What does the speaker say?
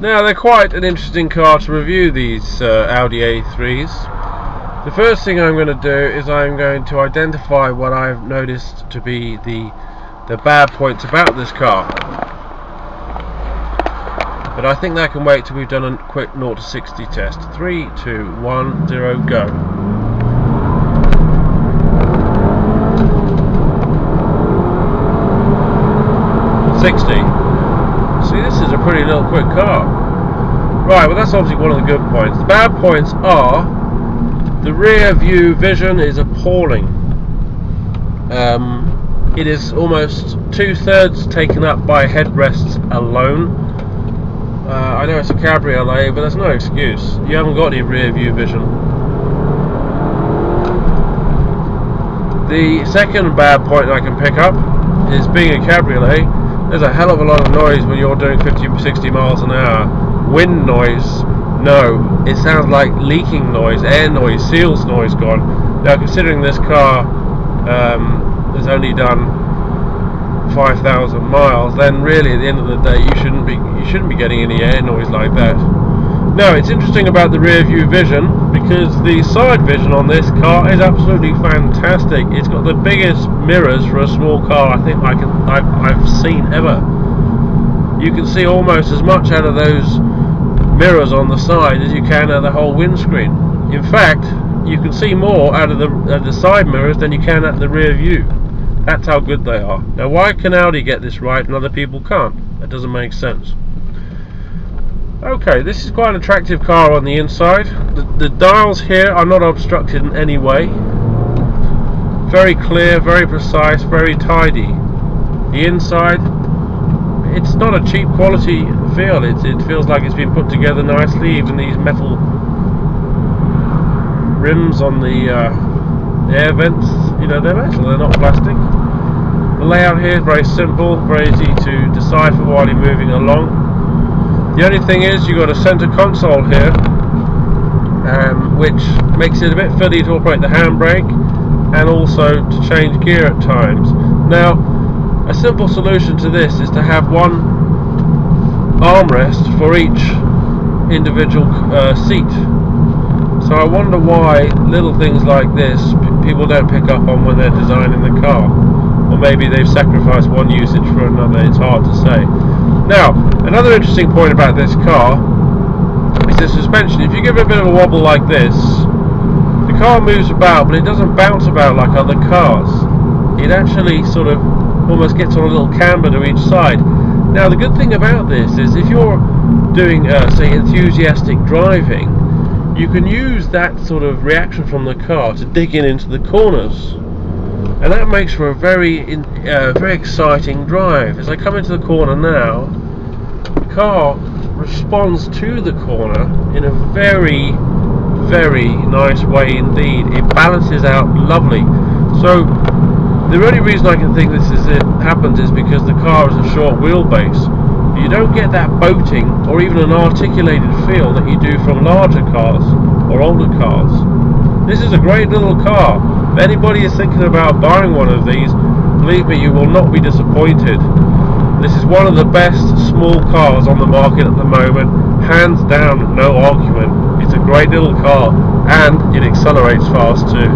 Now, they're quite an interesting car to review, these Audi A3s. The first thing I'm going to do is I'm going to identify what I've noticed to be the bad points about this car. But I think that can wait till we've done a quick 0 to 60 test. 3, 2, 1, 0, go. See, this is a pretty little quick car. Right, well that's obviously one of the good points. The bad points are the rear view vision is appalling. It is almost 2/3 taken up by headrests alone. I know it's a Cabriolet, but there's no excuse. You haven't got any rear view vision. The second bad point I can pick up is, being a Cabriolet, there's a hell of a lot of noise when you're doing 50-60 miles an hour. Wind noise, no. It sounds like leaking noise, air noise, seals noise gone. Now, considering this car has only done 5,000 miles, then really at the end of the day you shouldn't be getting any air noise like that. Now, it's interesting about the rear view vision because the side vision on this car is absolutely fantastic. It's got the biggest mirrors for a small car I think I've seen ever. You can see almost as much out of those mirrors on the side as you can out of the whole windscreen. In fact, you can see more out of the side mirrors than you can at the rear view. That's how good they are. Now, why can Audi get this right and other people can't? That doesn't make sense. Okay, this is quite an attractive car on the inside. The dials here are not obstructed in any way. Very clear, very precise, very tidy. The inside, it's not a cheap quality feel. It feels like it's been put together nicely. Even these metal rims on the air vents, you know, they're metal, they're not plastic. The layout here is very simple, very easy to decipher while you're moving along. The only thing is, you've got a center console here, which makes it a bit fiddly to operate the handbrake and also to change gear at times. Now, a simple solution to this is to have one armrest for each individual seat. So I wonder why little things like this people don't pick up on when they're designing the car. Or maybe they've sacrificed one usage for another, it's hard to say. Now, another interesting point about this car is the suspension. If you give it a bit of a wobble like this, the car moves about, but it doesn't bounce about like other cars. It actually sort of almost gets on a little camber to each side. Now, the good thing about this is if you're doing, say, enthusiastic driving, you can use that sort of reaction from the car to dig into the corners. And that makes for a very exciting drive. As I come into the corner now, the car responds to the corner in a very, very nice way indeed. It balances out lovely. So the only reason I can think happens is because the car is a short wheelbase. You don't get that boating or even an articulated feel that you do from larger cars or older cars. This is a great little car. If anybody is thinking about buying one of these, believe me, you will not be disappointed. This is one of the best small cars on the market at the moment, hands down, no argument. It's a great little car, and it accelerates fast too.